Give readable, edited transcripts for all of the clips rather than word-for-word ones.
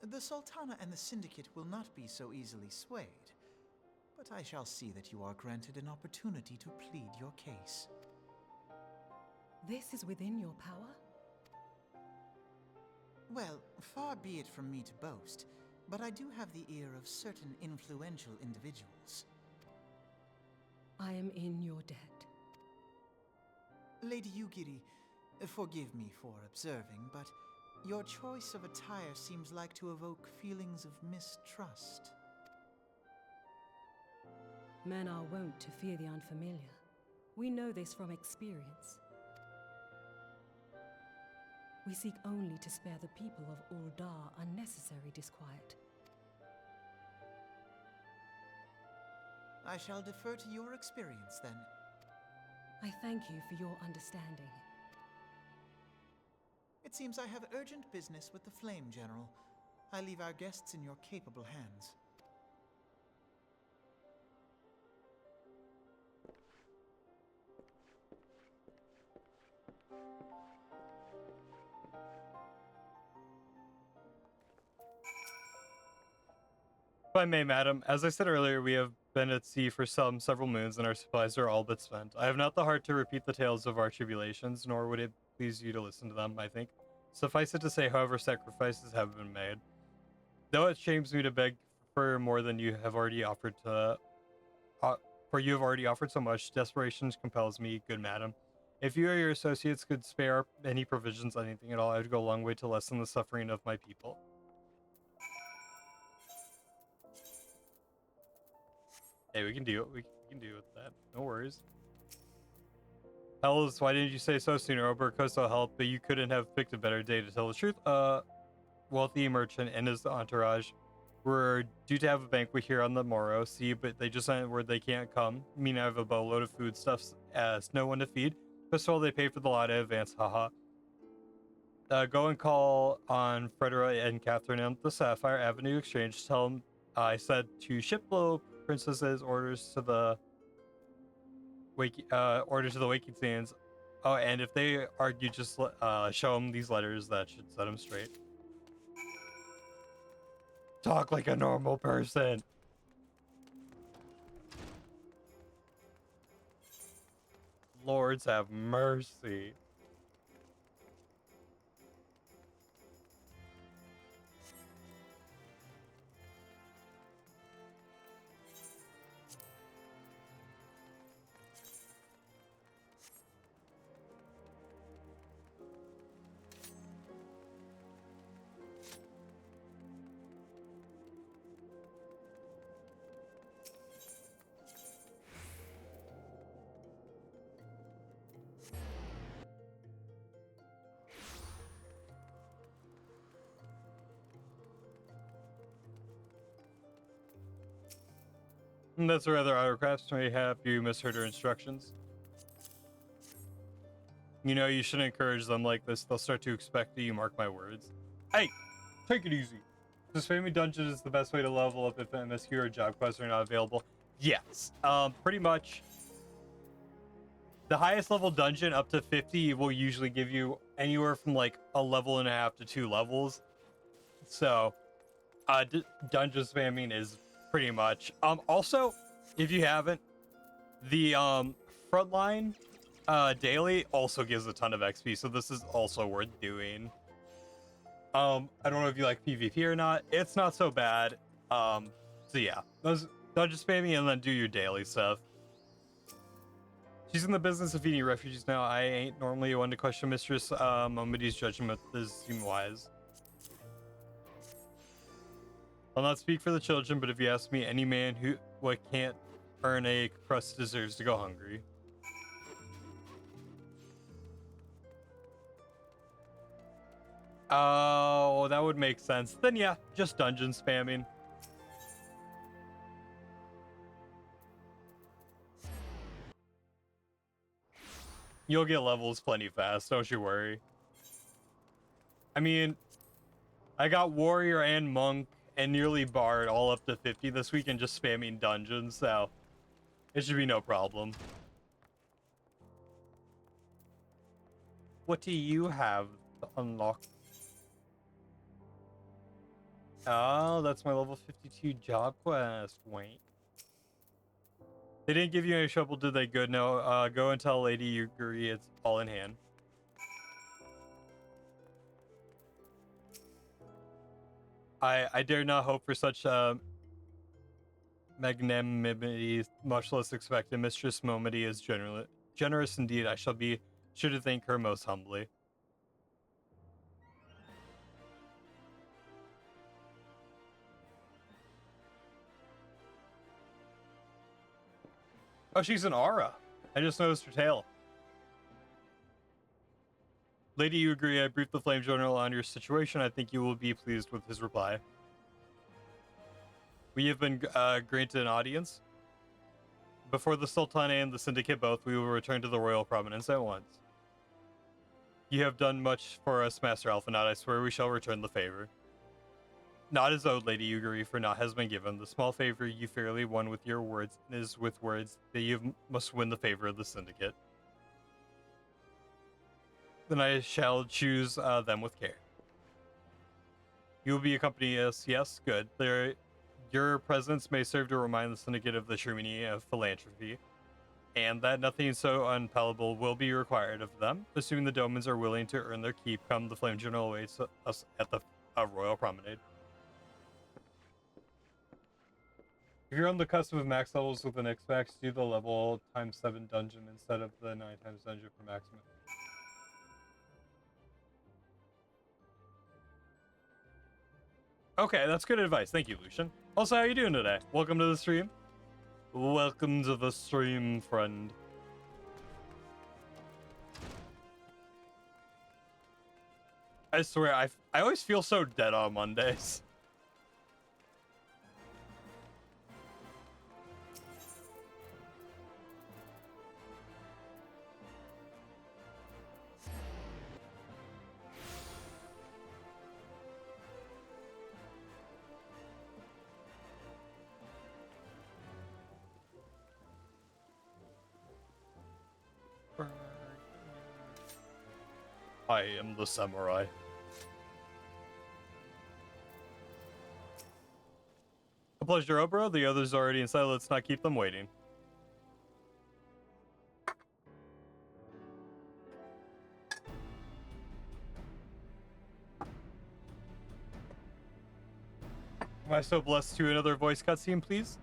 The Sultana and the Syndicate will not be so easily swayed, but I shall see that you are granted an opportunity to plead your case. This is within your power? Well, far be it from me to boast, but I do have the ear of certain influential individuals. I am in your debt. Lady Yugiri, forgive me for observing, but your choice of attire seems like to evoke feelings of mistrust. Men are wont to fear the unfamiliar. We know this from experience. We seek only to spare the people of Uldar unnecessary disquiet. I shall defer to your experience, then. I thank you for your understanding. It seems I have urgent business with the Flame General. I leave our guests in your capable hands. If I may, madam, as I said earlier, we have been at sea for several moons, and our supplies are all but spent. I have not the heart to repeat the tales of our tribulations, nor would it please you to listen to them, I think. Suffice it to say, however, sacrifices have been made. Though it shames me to beg for more than you have already offered for you have already offered so much, desperation compels me, good madam. If you or your associates could spare any provisions, anything at all, I would go a long way to lessen the suffering of my people. Hey, we can deal with that. No worries. Hells, why didn't you say so sooner? Oberkoso helped, but you couldn't have picked a better day to tell the truth. Wealthy merchant and his entourage were due to have a banquet here on the morrow. See, but they just sent word they can't come. I mean, I have a boatload of foodstuffs as no one to feed. First of all, they paid for the lot in advance. Haha. Go and call on Fredera and Catherine at the Sapphire Avenue Exchange. Tell them I said to Shiplow Princess's orders to the waking sands. Oh, and if they argue, just show them these letters. That should set them straight. Talk like a normal person. Lords have mercy. That's a rather odd request. May have you misheard her instructions. You know, you shouldn't encourage them like this. They'll start to expect that you mark my words. Hey, take it easy. This family dungeon is the best way to level up if MSQ or job quests are not available. Yes, pretty much. The highest level dungeon up to 50 will usually give you anywhere from like a level and a half to 2 levels. So, dungeon spamming is pretty much. Also, if you haven't, the frontline daily also gives a ton of XP, so this is also worth doing. I don't know if you like PvP or not. It's not so bad. So yeah, those dungeon spamming and then do your daily stuff. She's in the business of feeding refugees now. I ain't normally one to question Mistress Momidy's judgment does seem wise. I'll not speak for the children, but if you ask me, any man who can't earn a crust deserves to go hungry. Oh, that would make sense. Then yeah, just dungeon spamming. You'll get levels plenty fast, don't you worry. I mean, I got warrior and monk and nearly bard all up to 50 this week and just spamming dungeons, so it should be no problem. What do you have to unlock? Oh, that's my level 52 job quest. Wait. They didn't give you any trouble, did they? Good. No, go and tell Lady Yuguri it's all in hand. I dare not hope for such magnanimity, much less expected. Mistress Momody is generous indeed. I shall be sure to thank her most humbly. Oh, she's an aura. I just noticed her tail. Lady, you agree? I briefed the Flame General on your situation. I think you will be pleased with his reply. We have been granted an audience. Before the Sultana and the Syndicate both, we will return to the royal prominence at once. You have done much for us, Master Alphanot. I swear we shall return the favor. Not as owed, Lady Yuguri, for naught has been given. The small favor you fairly won with your words is with words that you must win the favor of the Syndicate. Then I shall choose them with care. You will be accompanying us, yes? Good. Your presence may serve to remind the Syndicate of the Shermini of philanthropy, and that nothing so unpalatable will be required of them, assuming the Domans are willing to earn their keep come the Flame General awaits us at the Royal Promenade. If you're on the cusp of max levels with an X-Max, do the level ×7 dungeon instead of the 9 times dungeon for maximum. Okay, that's good advice. Thank you, Lucian. Also, how are you doing today? Welcome to the stream. Welcome to the stream, friend. I swear, I always feel so dead on Mondays. I am the samurai. A pleasure, Obro. The others are already inside. Let's not keep them waiting. Am I so blessed to another voice cutscene, please?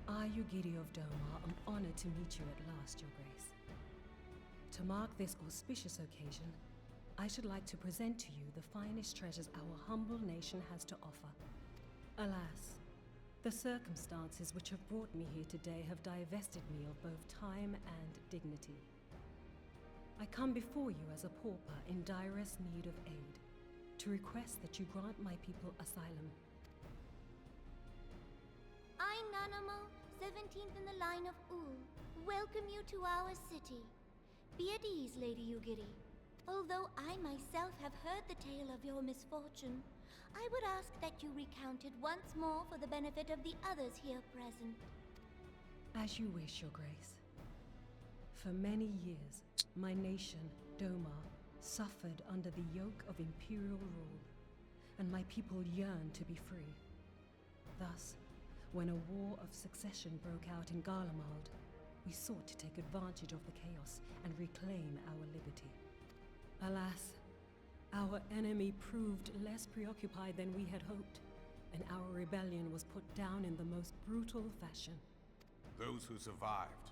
I, Yugiri of Doma, am honored to meet you at last, Your Grace. To mark this auspicious occasion, I should like to present to you the finest treasures our humble nation has to offer. Alas, the circumstances which have brought me here today have divested me of both time and dignity. I come before you as a pauper in direst need of aid, to request that you grant my people asylum. I, Nanamo, 17th in the line of Ul, welcome you to our city. Be at ease, Lady Yugiri. Although I myself have heard the tale of your misfortune, I would ask that you recount it once more for the benefit of the others here present. As you wish, Your Grace. For many years, my nation, Doma, suffered under the yoke of imperial rule, and my people yearned to be free. Thus, when a war of succession broke out in Garlemald, we sought to take advantage of the chaos and reclaim our liberty. Alas, our enemy proved less preoccupied than we had hoped, and our rebellion was put down in the most brutal fashion. Those who survived,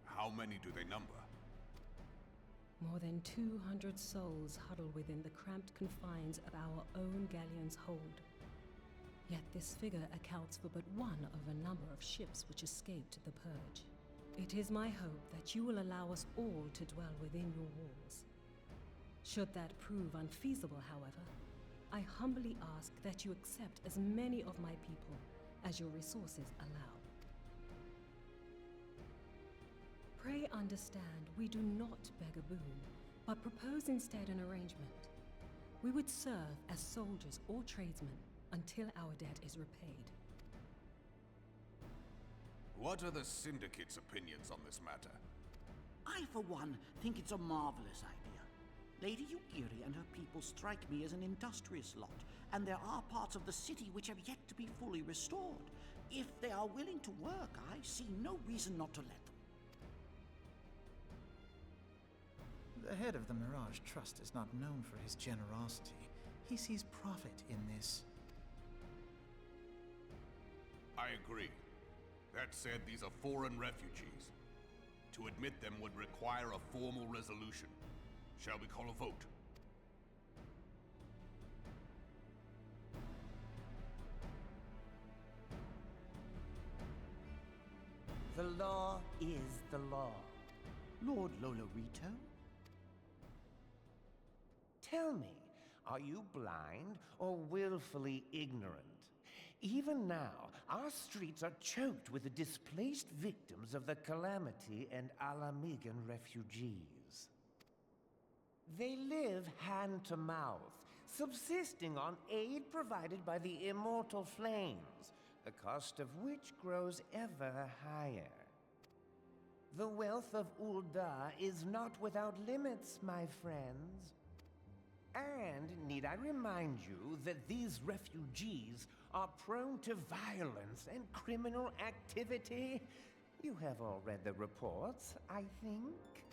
how many do they number? More than 200 souls huddle within the cramped confines of our own galleon's hold. Yet this figure accounts for but one of a number of ships which escaped the Purge. It is my hope that you will allow us all to dwell within your walls. Should that prove unfeasible, however, I humbly ask that you accept as many of my people as your resources allow. Pray understand, we do not beg a boon, but propose instead an arrangement. We would serve as soldiers or tradesmen until our debt is repaid. What are the Syndicate's opinions on this matter? I, for one, think it's a marvelous idea. Lady Yugiri and her people strike me as an industrious lot, and there are parts of the city which have yet to be fully restored. If they are willing to work, I see no reason not to let them. The head of the Mirage Trust is not known for his generosity. He sees profit in this. I agree. That said, these are foreign refugees. To admit them would require a formal resolution. Shall we call a vote? The law is the law. Lord Lolorito? Tell me, are you blind or willfully ignorant? Even now, our streets are choked with the displaced victims of the Calamity and Alamigan refugees. They live hand to mouth, subsisting on aid provided by the immortal flames, the cost of which grows ever higher. The wealth of Ul'dah is not without limits, my friends. And need I remind you that these refugees are prone to violence and criminal activity? You have all read the reports, I think.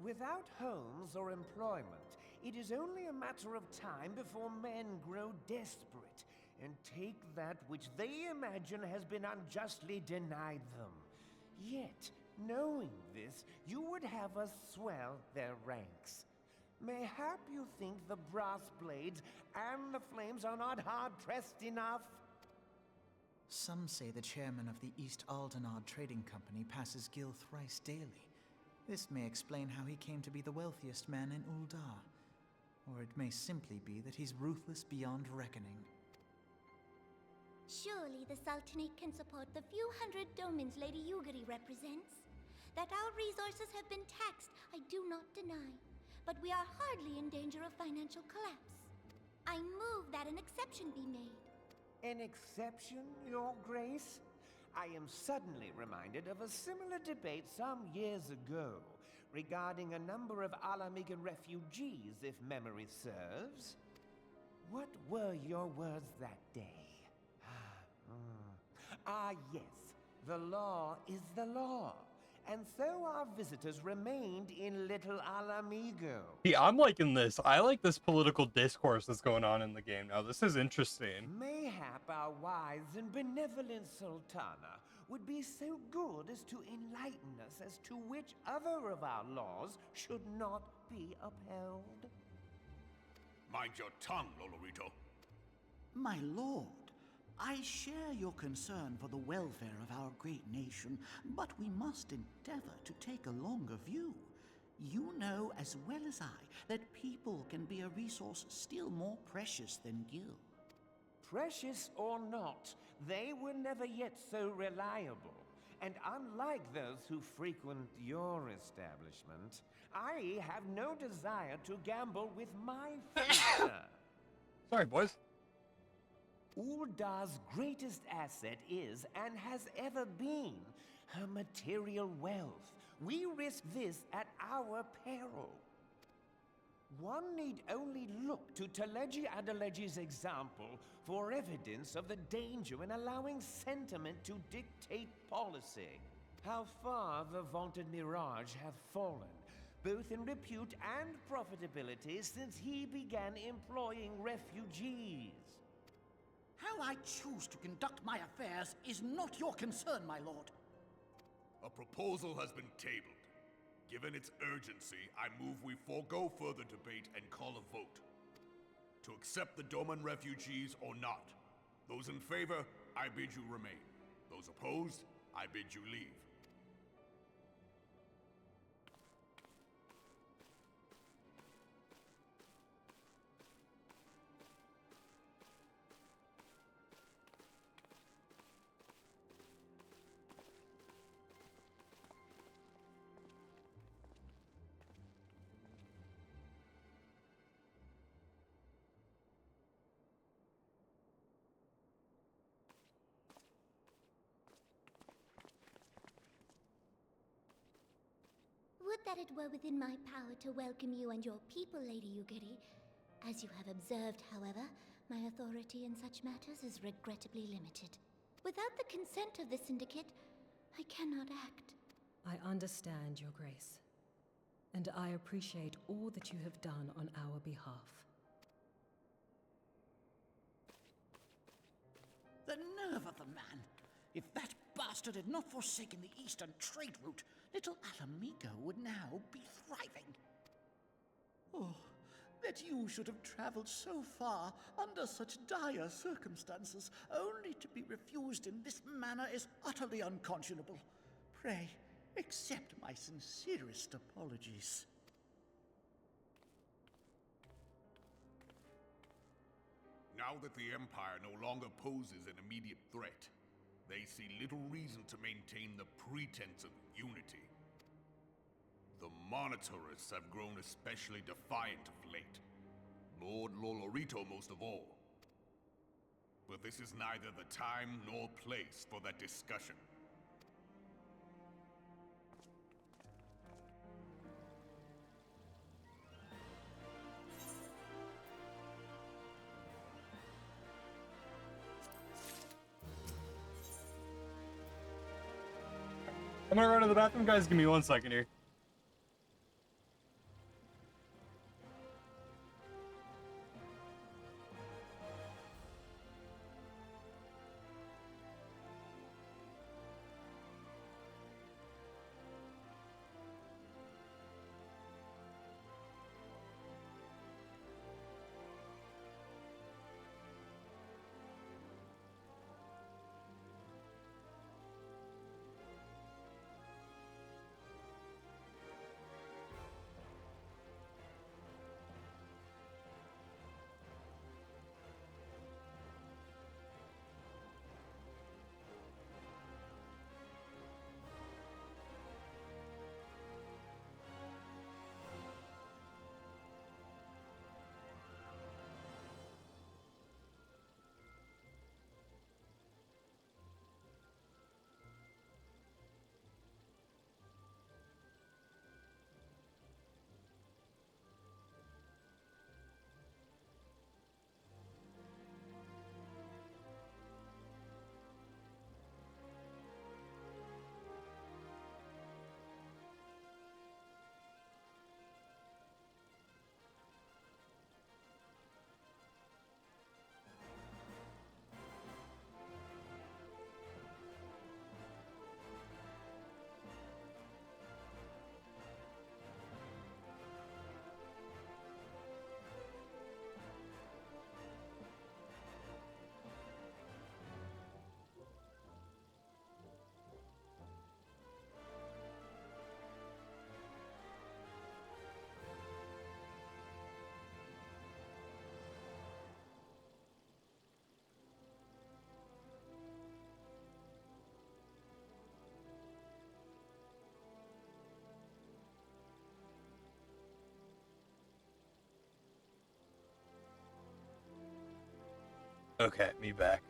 Without homes or employment, it is only a matter of time before men grow desperate and take that which they imagine has been unjustly denied them. Yet, knowing this, you would have us swell their ranks. Mayhap you think the brass blades and the flames are not hard-pressed enough? Some say the chairman of the East Aldenard Trading Company passes Gil thrice daily. This may explain how he came to be the wealthiest man in Ul'dah. Or it may simply be that he's ruthless beyond reckoning. Surely the Sultanate can support the few hundred domins Lady Yugiri represents. That our resources have been taxed, I do not deny. But we are hardly in danger of financial collapse. I move that an exception be made. An exception, Your Grace? I am suddenly reminded of a similar debate some years ago regarding a number of Alamigan refugees, if memory serves. What were your words that day? Yes. The law is the law. And so our visitors remained in Little Alamigo. See, I'm liking this. I like this political discourse that's going on in the game now. This is interesting. Mayhap our wise and benevolent Sultana would be so good as to enlighten us as to which other of our laws should not be upheld. Mind your tongue, Lolorito. My lord, I share your concern for the welfare of our great nation, but we must endeavor to take a longer view. You know as well as I that people can be a resource still more precious than gil. Precious or not, they were never yet so reliable. And unlike those who frequent your establishment, I have no desire to gamble with my future. Sorry, boys. Ul'dah's greatest asset is, and has ever been, her material wealth. We risk this at our peril. One need only look to Teleji Adeleji's example for evidence of the danger in allowing sentiment to dictate policy. How far the vaunted Mirage have fallen, both in repute and profitability, since he began employing refugees. How I choose to conduct my affairs is not your concern, my lord. A proposal has been tabled. Given its urgency, I move we forego further debate and call a vote. To accept the Doman refugees or not. Those in favor, I bid you remain. Those opposed, I bid you leave. Would that it were within my power to welcome you and your people, Lady Yugiri. As you have observed, however, my authority in such matters is regrettably limited. Without the consent of the Syndicate, I cannot act. I understand, Your Grace. And I appreciate all that you have done on our behalf. The nerve of the man! If that bastard had not forsaken the eastern trade route, little Alamigo would now be thriving. Oh, that you should have traveled so far under such dire circumstances, only to be refused in this manner is utterly unconscionable. Pray, accept my sincerest apologies. Now that the Empire no longer poses an immediate threat, they see little reason to maintain the pretense of unity. The Monitorists have grown especially defiant of late. Lord Lolorito most of all. But this is neither the time nor place for that discussion. I'm gonna run to the bathroom, guys. Give me 1 second here. Okay, me back.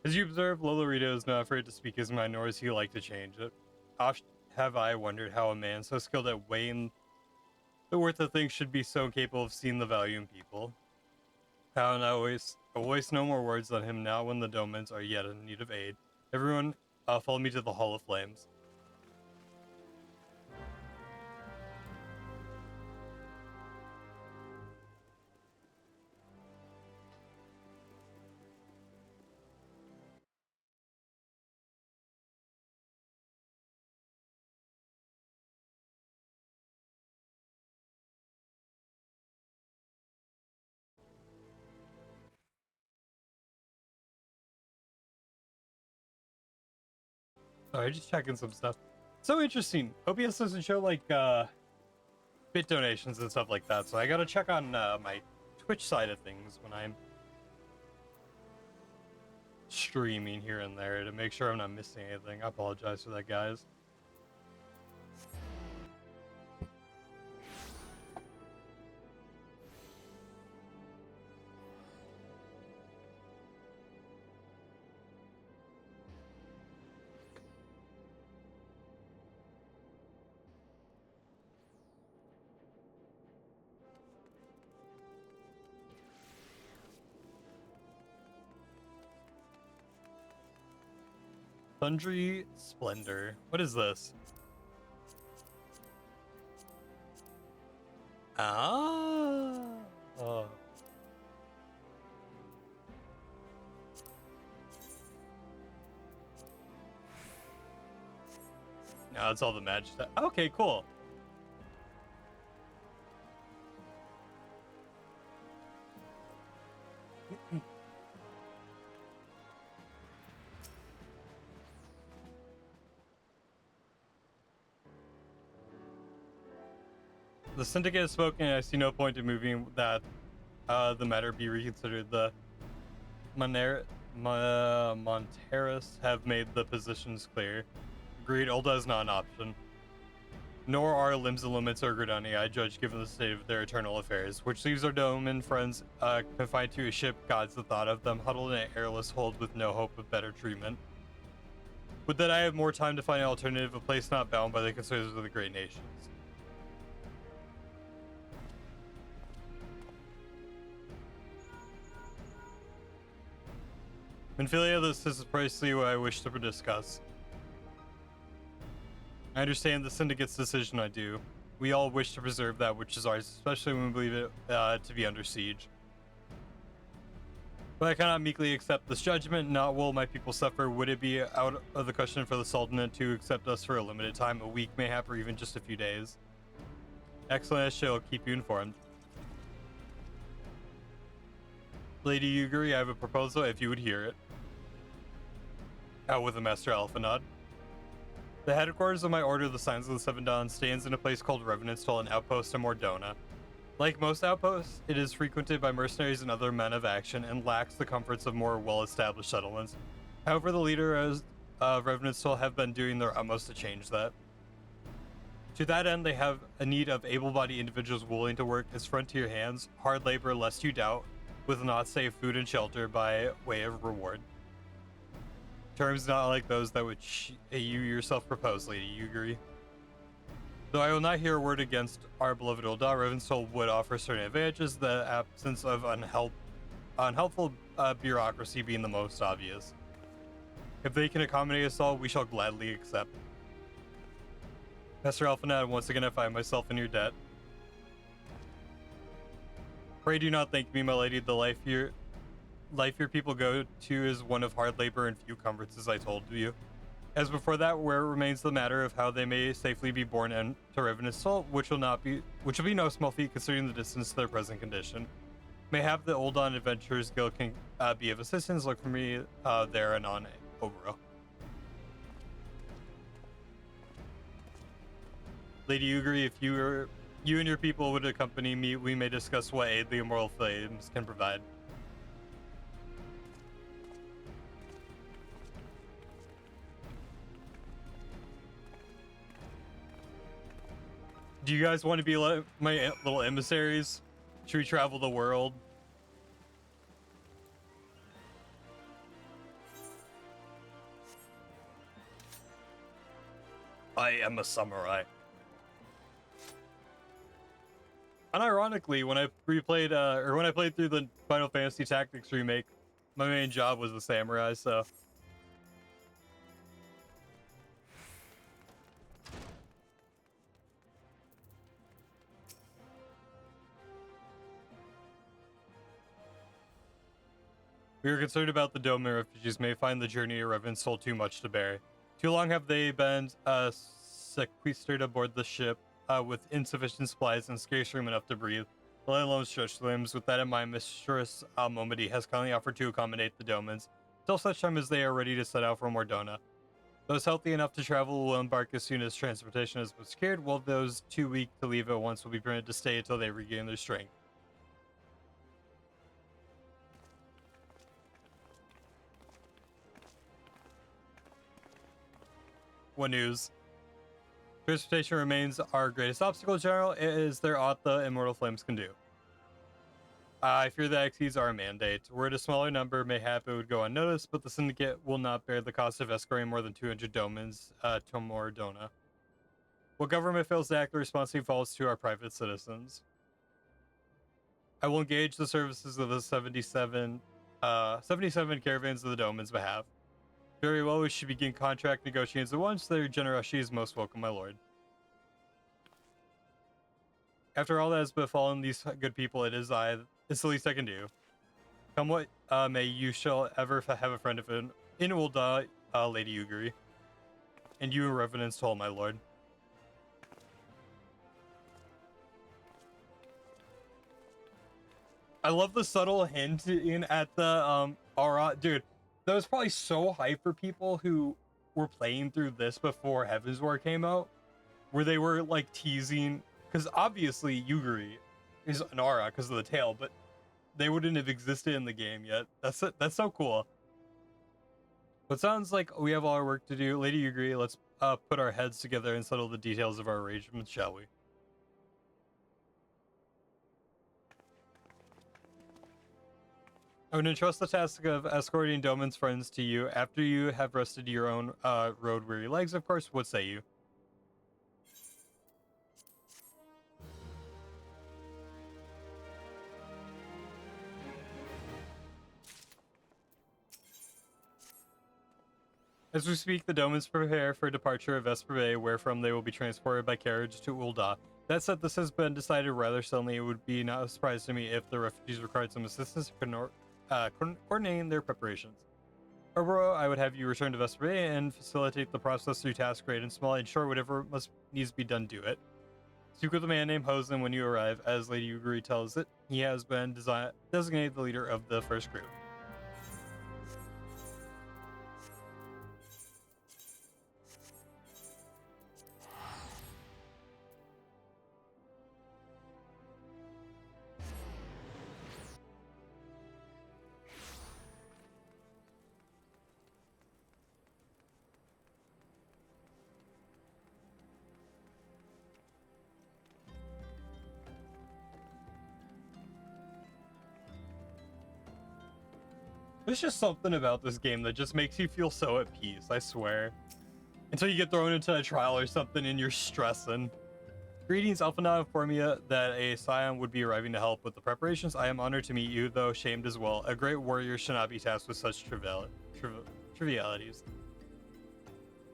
As you observe, Lolorito is not afraid to speak his mind, nor is he like to change it. Oft have I wondered how a man so skilled at weighing the worth of things should be so capable of seeing the value in people. How and I voice no more words than him now when the Domans are yet in need of aid. Everyone, follow me to the Hall of Flames. Sorry, just checking some stuff. So interesting. OBS doesn't show like bit donations and stuff like that, so I gotta check on my Twitch side of things when I'm streaming here and there to make sure I'm not missing anything. I apologize for that, guys. Sundry Splendor. What is this? Ah. Oh. No, it's all the magic stuff. Okay, cool. The Syndicate has spoken, and I see no point in moving that the matter be reconsidered. The Monteros have made the positions clear. Agreed, Ulda is not an option. Nor are limbs and limits or Gridani, I judge, given the state of their eternal affairs, which leaves our Doman friends confined to a ship. God's the thought of them huddled in an airless hold with no hope of better treatment. Would that I have more time to find an alternative, a place not bound by the concerns of the great nations. Minfilia, this is precisely what I wish to discuss. I understand the Syndicate's decision, I do. We all wish to preserve that which is ours, especially when we believe it to be under siege. But I cannot meekly accept this judgment, not will my people suffer. Would it be out of the question for the Sultanate to accept us for a limited time, a week mayhap, or even just a few days? Excellent, I shall keep you informed. Lady Yuguri, I have a proposal if you would hear it. Out with the Master Alphanod. The headquarters of my order, the Signs of the Seven Dawns, stands in a place called Revenant's an outpost in Mordona. Like most outposts, it is frequented by mercenaries and other men of action and lacks the comforts of more well-established settlements. However, the leaders of Revenant's have been doing their utmost to change that. To that end, they have a need of able-bodied individuals willing to work as frontier hands, hard labor lest you doubt, with not safe food and shelter by way of reward. Terms not like those that which you yourself propose, Lady Yuguri. Though I will not hear a word against our beloved Ulda, Ravensol would offer certain advantages, the absence of unhelpful bureaucracy being the most obvious. If they can accommodate us all, we shall gladly accept. Master Alphanad, once again I find myself in your debt. Pray do not thank me, my lady. The life your people go to is one of hard labor and few comforts, as I told you. As before that, where remains the matter of how they may safely be borne into Revenant's Soul, which will be no small feat considering the distance to their present condition. Mayhap the Oldon Adventurers Guild can be of assistance. Look for me there and on Obro. Lady Ugri, if you and your people would accompany me, we may discuss what aid the Immortal Flames can provide. Do you guys want to be like my little emissaries? Should we travel the world? I am a samurai. Unironically, when I replayed, when I played through the Final Fantasy Tactics remake, my main job was the samurai, so. We are concerned about the Doman refugees may find the journey to Revenant's Soul too much to bear. Too long have they been sequestered aboard the ship with insufficient supplies and scarce room enough to breathe, let alone stretch limbs. With that in mind, Mistress Momedy has kindly offered to accommodate the Domans till such time as they are ready to set out for Mordona. Those healthy enough to travel will embark as soon as transportation has been secured, while those too weak to leave at once will be permitted to stay until they regain their strength. What news? Transportation remains our greatest obstacle, General. It is there aught the Immortal Flames can do. I fear that exceeds our mandate. Were it a smaller number, mayhap it would go unnoticed, but the Syndicate will not bear the cost of escorting more than 200 Domans to Mordona. What government fails to act, the responsibility falls to our private citizens. I will engage the services of the 77 caravans of the Doman's behalf. Very well, we should begin contract negotiations at once. Their generosity is most welcome, my lord. After all that has befallen these good people, it's the least I can do. Come what may, you shall ever have a friend of in Ulda, Lady Ugiri. And you in reverence told, my lord. I love the subtle hint in at the aura. Dude, that was probably so hype for people who were playing through this before Heaven's War came out, where they were like teasing, because obviously Ugiri is an aura because of the tail, but they wouldn't have existed in the game yet. That's so cool. But sounds like we have all our work to do. Lady Ugiri, let's put our heads together and settle the details of our arrangements, shall we? I would entrust the task of escorting Doman's friends to you after you have rested your own road-weary legs, of course. What say you? As we speak, the Domans prepare for departure of Vesper Bay, wherefrom they will be transported by carriage to Ul'dah. That said, this has been decided rather suddenly. It would be not a surprise to me if the refugees required some assistance coordinating their preparations. Overall, I would have you return to Vesper Bay and facilitate the process through tasks great and small. Ensure whatever needs to be done, do it. Speak with a man named Hosen when you arrive. As Lady Ugiri tells it, he has been designated the leader of the first group. There's just something about this game that just makes you feel so at peace, I swear. Until you get thrown into a trial or something and you're stressing. Greetings, Alphanot informed me that a scion would be arriving to help with the preparations. I am honored to meet you, though shamed as well. A great warrior should not be tasked with such trivialities.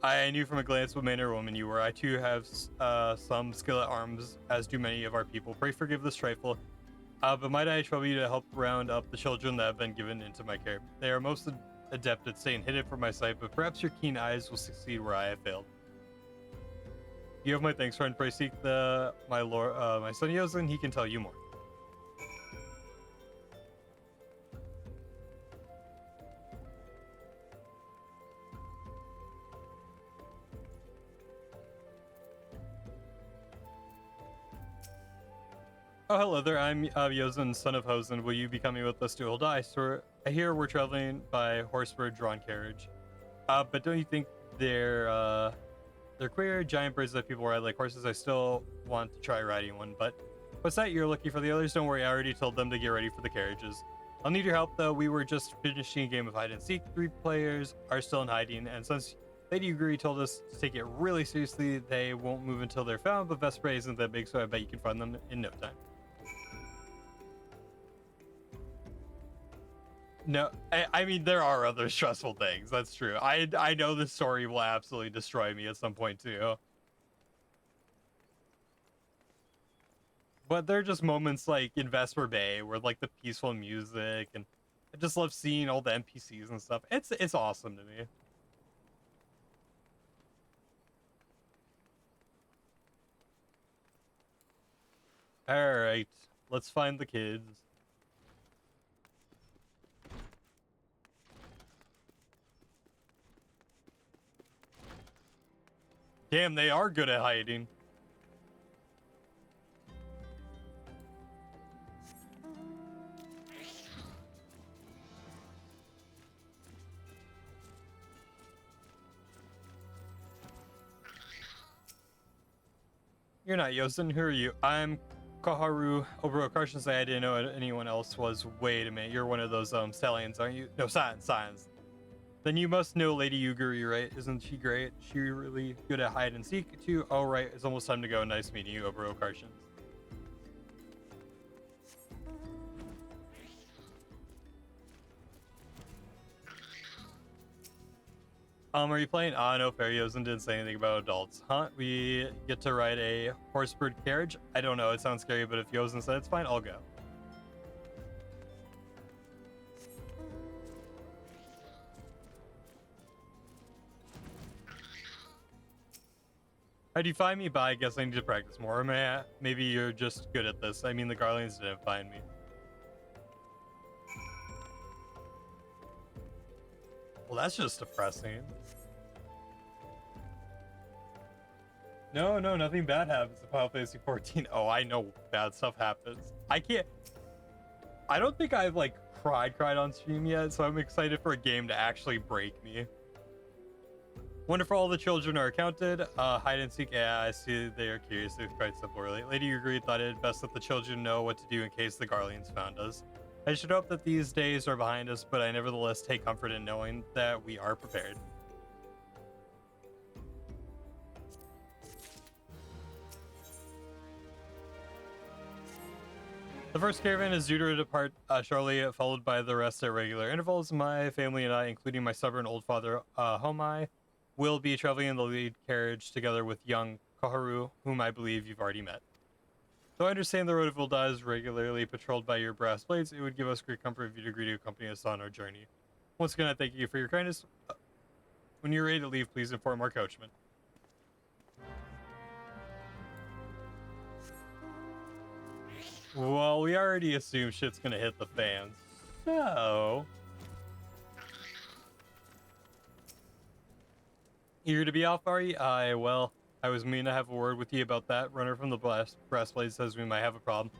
I knew from a glance what manner of woman you were. I too have some skill at arms, as do many of our people. Pray forgive this trifle. But might I trouble you to help round up the children that have been given into my care? They are most adept at staying hidden from my sight, but perhaps your keen eyes will succeed where I have failed. You have my thanks, friend. Pray seek my son Yosin. He can tell you more. Oh, hello there. I'm Yosin, son of Hosen. Will you be coming with us to Ul'dah? I hear we're traveling by horse-drawn carriage. But don't you think they're queer giant birds that people ride like horses? I still want to try riding one, but what's that? You're looking for the others? Don't worry, I already told them to get ready for the carriages. I'll need your help, though. We were just finishing a game of hide and seek. 3 players are still in hiding, and since Lady Ugiri told us to take it really seriously, they won't move until they're found, but Vesper isn't that big, so I bet you can find them in no time. No, I mean, there are other stressful things. That's true. I know this story will absolutely destroy me at some point, too. But there are just moments like in Vesper Bay where like the peaceful music, and I just love seeing all the NPCs and stuff. It's awesome to me. All right, let's find the kids. Damn, they are good at hiding. You're not Yosin. Who are you? I'm Koharu Obrokar. I didn't know anyone else was. Wait a minute. You're one of those stallions, aren't you? No, science. Then you must know Lady Ugiri, right? Isn't she great? She really good at hide and seek too. Oh right, it's almost time to go. Nice meeting you, Obrokar. Are you playing? No, Fariosen didn't say anything about adults. Huh? We get to ride a horse-bird carriage? I don't know, it sounds scary, but if Yosen said it's fine, I'll go. How'd you find me? But I guess I need to practice more. Maybe you're just good at this. I mean, the Garlands didn't find me. Well, that's just depressing. No, nothing bad happens in Final Fantasy 14. Oh, I know bad stuff happens. I don't think I've, like, cried on stream yet, so I'm excited for a game to actually break me. Wonderful, all the children are accounted. Hide and seek, yeah, I see they are curious. They're quite simple, really. Lady Ugri thought it best that the children know what to do in case the Garleans found us. I should hope that these days are behind us, but I nevertheless take comfort in knowing that we are prepared. The first caravan is due to depart shortly, followed by the rest at regular intervals. My family and I, including my stubborn old father, Homai, will be traveling in the lead carriage together with young Koharu, whom I believe you've already met. Though I understand the road of Ul'dah is regularly patrolled by your brass blades, it would give us great comfort if you'd agree to accompany us on our journey. Once again, I thank you for your kindness. When you're ready to leave, please inform our coachman. Well, we already assume shit's gonna hit the fans, so... Eager to be off, are you? I was meaning to have a word with you about that. Runner from the breastplate says we might have a problem.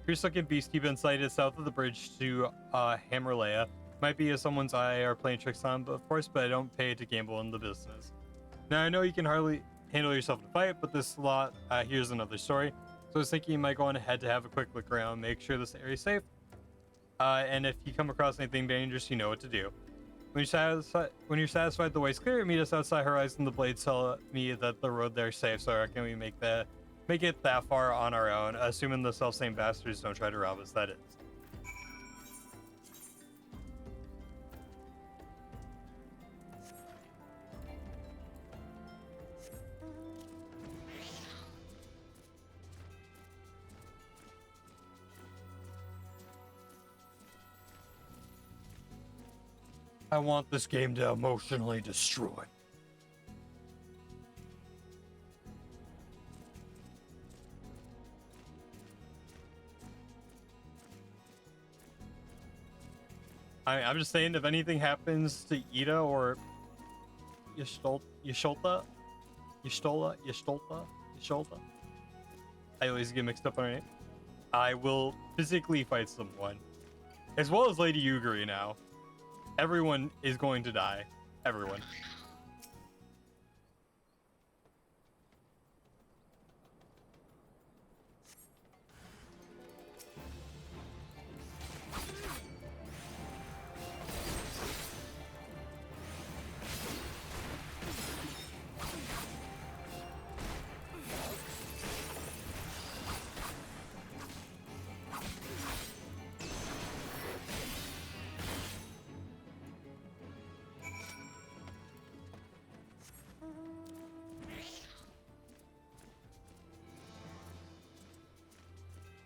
Fierce-looking beast you've been sighted south of the bridge to Hammerlea. Might be someone's eye or playing tricks on, but of course, but I don't pay to gamble in the business. Now, I know you can hardly handle yourself in a fight, but this lot, here's another story. So I was thinking you might go on ahead to have a quick look around, make sure this area's safe. And if you come across anything dangerous, you know what to do. When you're satisfied the way's clear, meet us outside Horizon. The blades tell me that the road there's safe, so I reckon we make it that far on our own, assuming the self-same bastards don't try to rob us, that is. I want this game to emotionally destroy. I'm just saying, if anything happens to Ida or Yasholta, I always get mixed up on her name. I will physically fight someone, as well as Lady Ugri now. Everyone is going to die. Everyone.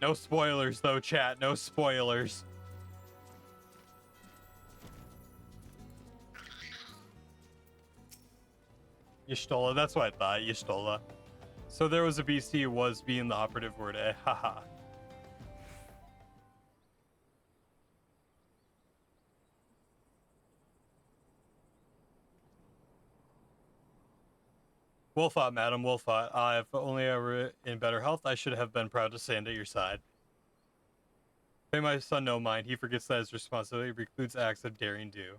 No spoilers, though, chat. No spoilers. Y'shtola, that's what I thought. Y'shtola. So there was a BC was being the operative word. Haha. Well fought, madam. Well fought. If only I were in better health, I should have been proud to stand at your side. Pay my son no mind. He forgets that his responsibility precludes acts of daring do.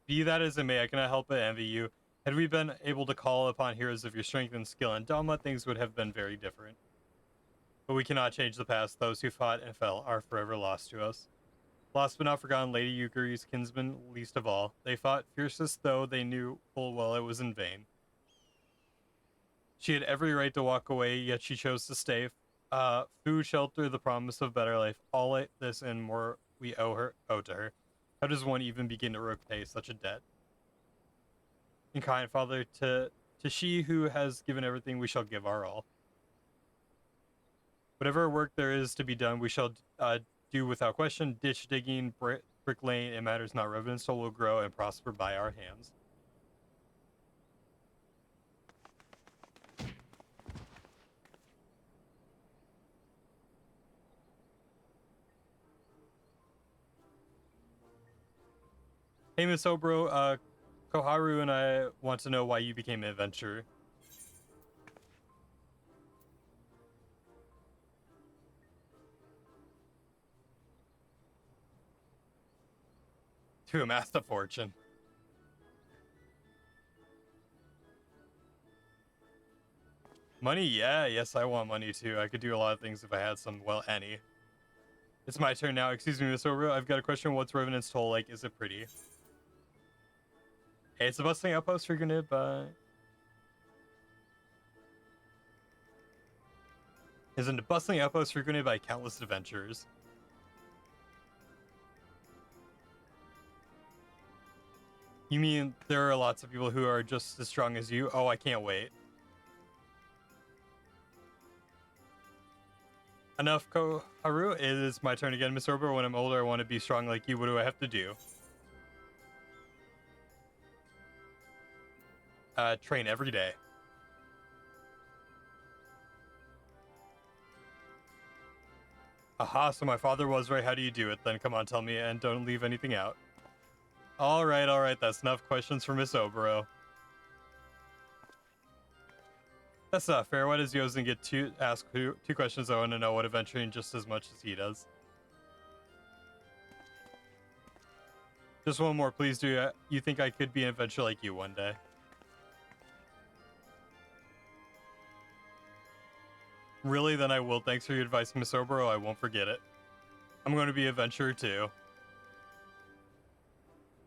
Be that as it may, I cannot help but envy you. Had we been able to call upon heroes of your strength and skill in Doma, things would have been very different. But we cannot change the past. Those who fought and fell are forever lost to us. Lost but not forgotten, Lady Ugri's kinsmen least of all. They fought fiercest, though they knew full well it was in vain. She had every right to walk away, yet she chose to stay. Food, shelter, the promise of better life, all this and more we owe to her. How does one even begin to repay such a debt? And kind Father, to she who has given everything, we shall give our all. Whatever work there is to be done, we shall do without question. Ditch digging, bricklaying, and matters not revenant soul will grow and prosper by our hands. Hey, Miss Obro, Koharu and I want to know why you became an adventurer. To amass a fortune. Money, yeah, yes, I want money too. I could do a lot of things if I had some, well, any. It's my turn now. Excuse me, Miss Obro, I've got a question. What's Revenant's Toll like? Is it pretty? Hey, it's a bustling outpost frequented by... Isn't a bustling outpost frequented by countless adventurers? You mean there are lots of people who are just as strong as you? Oh, I can't wait. Enough, Koharu. It is my turn again, Miss Orber. When I'm older, I want to be strong like you. What do I have to do? Train every day. Aha, so my father was right. How do you do it? Then come on, tell me, and don't leave anything out. All right, that's enough questions for Miss Obro. That's not fair. Why does Yozen get to ask two questions? I want to know what adventuring just as much as he does. Just one more, please. Do you think I could be an adventurer like you one day? Really? Then I will. Thanks for your advice, Miss Obro. I won't forget it. I'm going to be an adventurer too.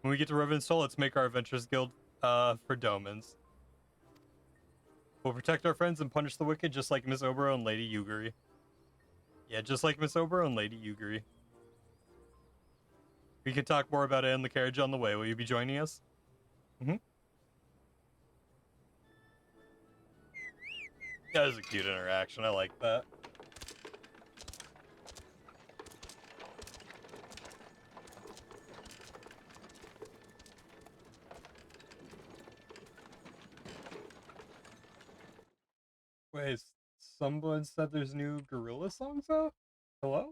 When we get to Revenant Soul, let's make our Adventurers Guild for Domans. We'll protect our friends and punish the wicked, just like Miss Obro and Lady Yuguri. Yeah, just like Miss Obro and Lady Yuguri. We can talk more about it in the carriage on the way. Will you be joining us? Mm-hmm. That was a cute interaction. I like that. Wait, someone said there's new gorilla songs out? Hello?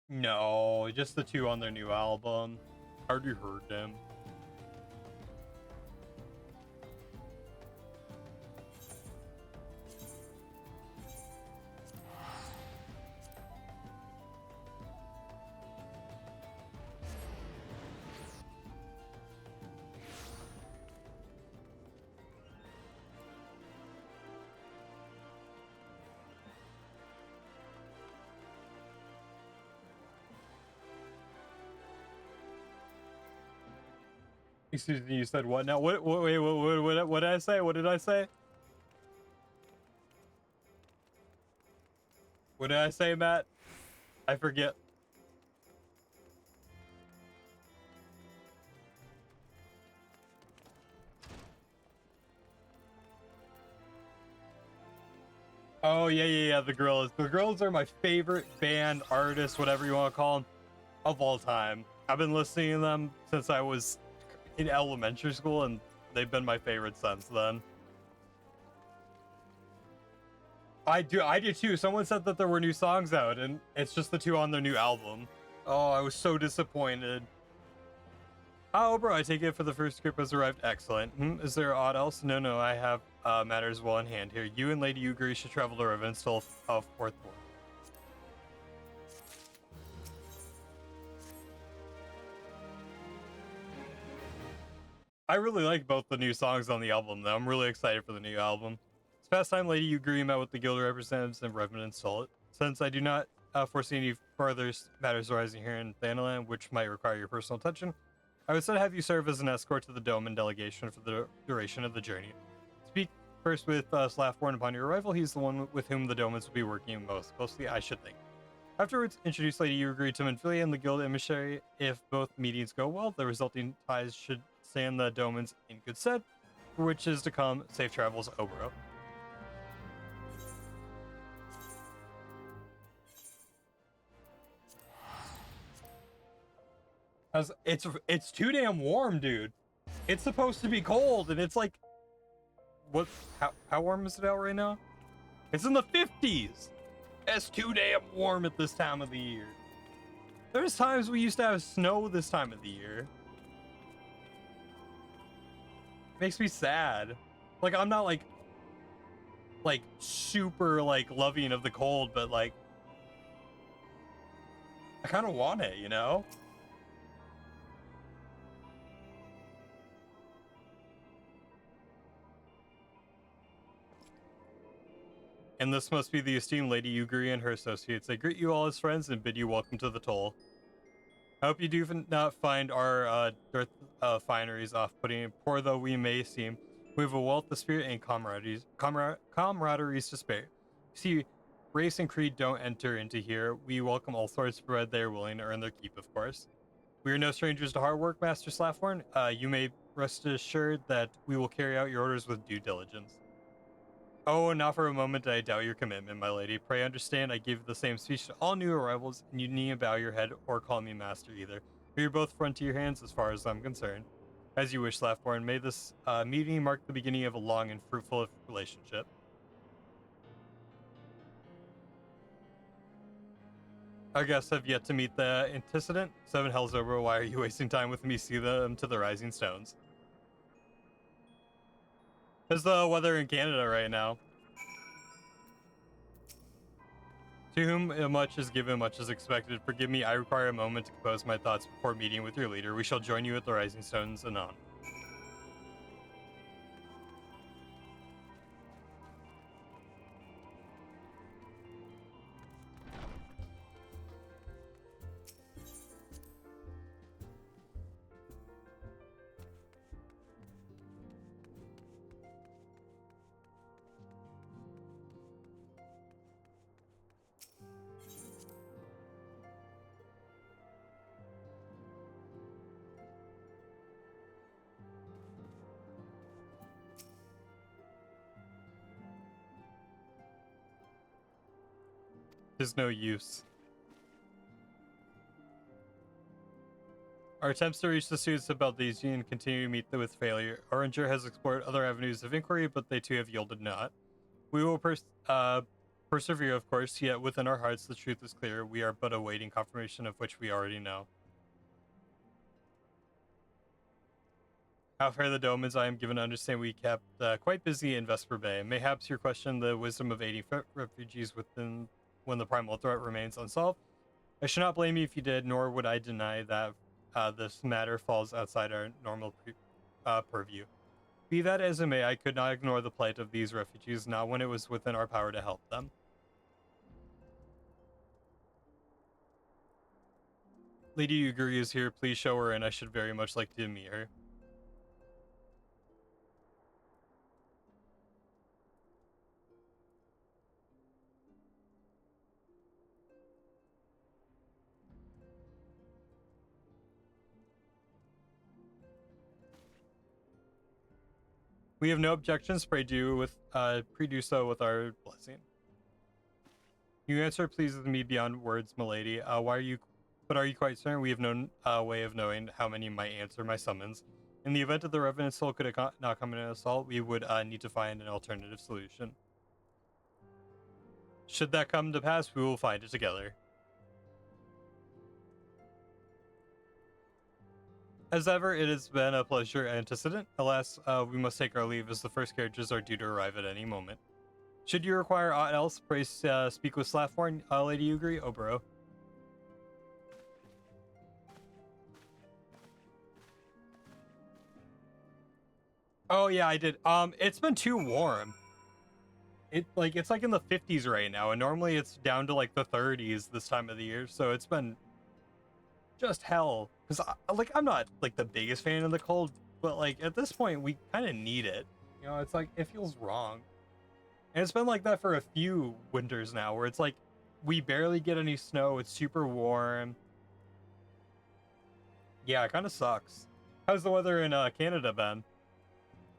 No, just the two on their new album. I already heard them. Excuse me, you said what now? Wait, what did I say? What did I say? What did I say, Matt? I forget. Oh, yeah, the Gorillas. The Gorillas are my favorite band, artist, whatever you want to call them, of all time. I've been listening to them since I was in elementary school, and they've been my favorite since then. I do too. Someone said that there were new songs out, and it's just the two on their new album. Oh, I was so disappointed. Oh, bro, I take it for the first script has arrived. Excellent. Is there aught else? No, I have matters well in hand here. You and Lady Yuguri should travel to Revenant's of Fourth Ward. I really like both the new songs on the album, though. I'm really excited for the new album. It's past time Lady Yuguri met with the guild representatives and Revenant Soul. Since I do not foresee any further matters arising here in Thanalan, which might require your personal attention, I would instead have you serve as an escort to the dome and delegation for the duration of the journey. Speak first with Slaffborn upon your arrival. He's the one with whom the Domans will be working most closely, I should think. Afterwards, introduce Lady Ugri to Manfilia and the Guild Emissary. If both meetings go well, the resulting ties should stand the Domans in good stead, for which is to come. Safe travels, Obro. It's too damn warm, dude. It's supposed to be cold, and it's like, what? How warm is it out right now? It's in the 50s. It's too damn warm at this time of the year. There's times we used to have snow this time of the year. Makes me sad. Like, I'm not like super like loving of the cold, but like I kind of want it, you know? And this must be the esteemed Lady Ugri and her associates. I greet you all as friends and bid you welcome to the toll. I hope you do not find our dearth fineries off-putting. Poor though we may seem, we have a wealth of spirit and camaraderies to spare. See, race and creed don't enter into here. We welcome all sorts, provided they are willing to earn their keep, of course. We are no strangers to hard work, Master Slaffhorn. You may rest assured that we will carry out your orders with due diligence. Oh, not for a moment did I doubt your commitment, my lady. Pray understand I give the same speech to all new arrivals, and you needn't bow your head or call me master either. We are both frontier hands as far as I'm concerned. As you wish, Slaffborn. May this meeting mark the beginning of a long and fruitful relationship. Our guests have yet to meet the antecedent. 7 hells over, why are you wasting time with me? See them to the rising stones. How's the weather in Canada right now? To whom much is given, much is expected. Forgive me, I require a moment to compose my thoughts before meeting with your leader. We shall join you at the rising stones anon. There's no use. Our attempts to reach the students of Baldesion continue to meet with failure. Our ranger has explored other avenues of inquiry, but they too have yielded naught. We will persevere, of course, yet within our hearts the truth is clear. We are but awaiting confirmation of which we already know. How fare the Domans? I am given to understand we kept quite busy in Vesper Bay. Mayhaps you question the wisdom of aiding refugees within when the primal threat remains unsolved. I should not blame you if you did, nor would I deny that this matter falls outside our normal purview. Be that as it may, I could not ignore the plight of these refugees, not when it was within our power to help them. Lady Uguri is here. Please show her in. I should very much like to meet her. We have no objections. Pray do so with our blessing. You answer pleases me beyond words, milady. Are you quite certain? We have no way of knowing how many might answer my summons. In the event that the Revenant Soul could not come in an assault, we would need to find an alternative solution. Should that come to pass, we will find it together. As ever, it has been a pleasure antecedent. Alas, we must take our leave as the first carriages are due to arrive at any moment. Should you require aught else, pray speak with Slaffhorn, Lady Ugri, Obro. Oh yeah, I did. It's been too warm. It's like in the 50s right now, and normally it's down to like the 30s this time of the year, so it's been just hell. Because like I'm not like the biggest fan of the cold, but like at this point we kind of need it. You know, it's like it feels wrong. And it's been like that for a few winters now, where it's like we barely get any snow. It's super warm. Yeah, it kind of sucks. How's the weather in Canada, Ben?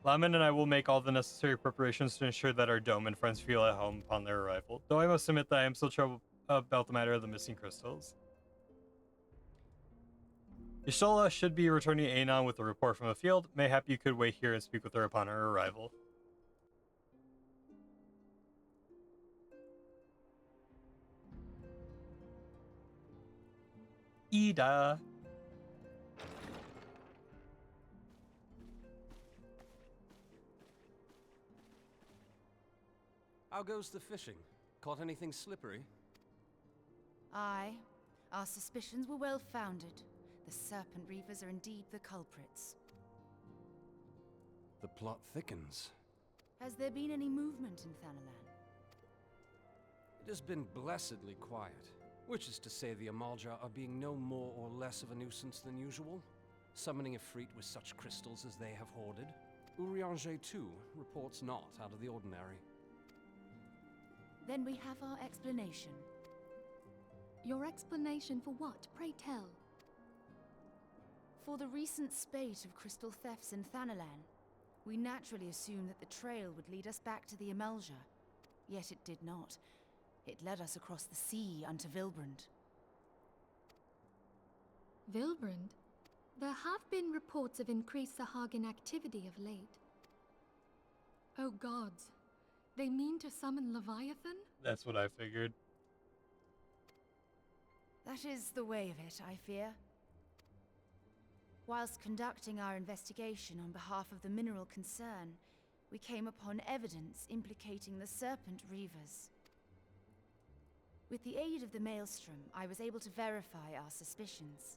Lamin and I will make all the necessary preparations to ensure that our Doman friends feel at home upon their arrival. Though I must admit that I am still troubled about the matter of the missing crystals. Yashola should be returning Anon with a report from the field. Mayhap you could wait here and speak with her upon her arrival. Ida. How goes the fishing? Caught anything slippery? Aye. Our suspicions were well founded. The Serpent Reavers are indeed the culprits. The plot thickens. Has there been any movement in Thanalan? It has been blessedly quiet, which is to say the Amalja are being no more or less of a nuisance than usual, summoning a Efreet with such crystals as they have hoarded. Urianger, too, reports not out of the ordinary. Then we have our explanation. Your explanation for what, pray tell? For the recent spate of crystal thefts in Thanalan, we naturally assumed that the trail would lead us back to the Amalja. Yet it did not. It led us across the sea unto Vilbrand. Vilbrand? There have been reports of increased Sahagin activity of late. Oh gods, they mean to summon Leviathan? That's what I figured. That is the way of it, I fear. Whilst conducting our investigation on behalf of the mineral concern, we came upon evidence implicating the Serpent Reavers. With the aid of the Maelstrom, I was able to verify our suspicions.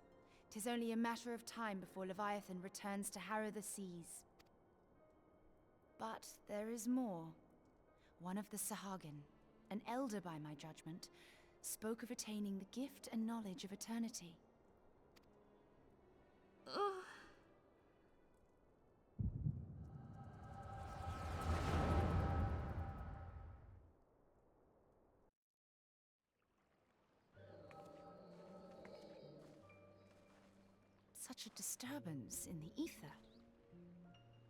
'Tis only a matter of time before Leviathan returns to harrow the seas. But there is more. One of the Sahagin, an elder by my judgment, spoke of attaining the gift and knowledge of eternity. Ugh. Such a disturbance in the ether.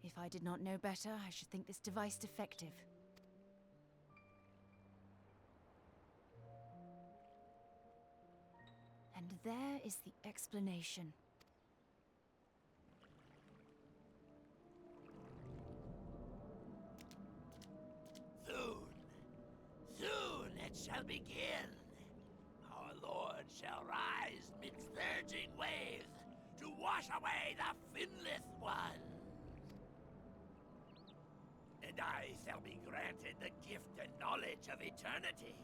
If I did not know better, I should think this device defective. And there is the explanation. Soon it shall begin. Our Lord shall rise midst surging waves to wash away the finless ones. And I shall be granted the gift and knowledge of eternity,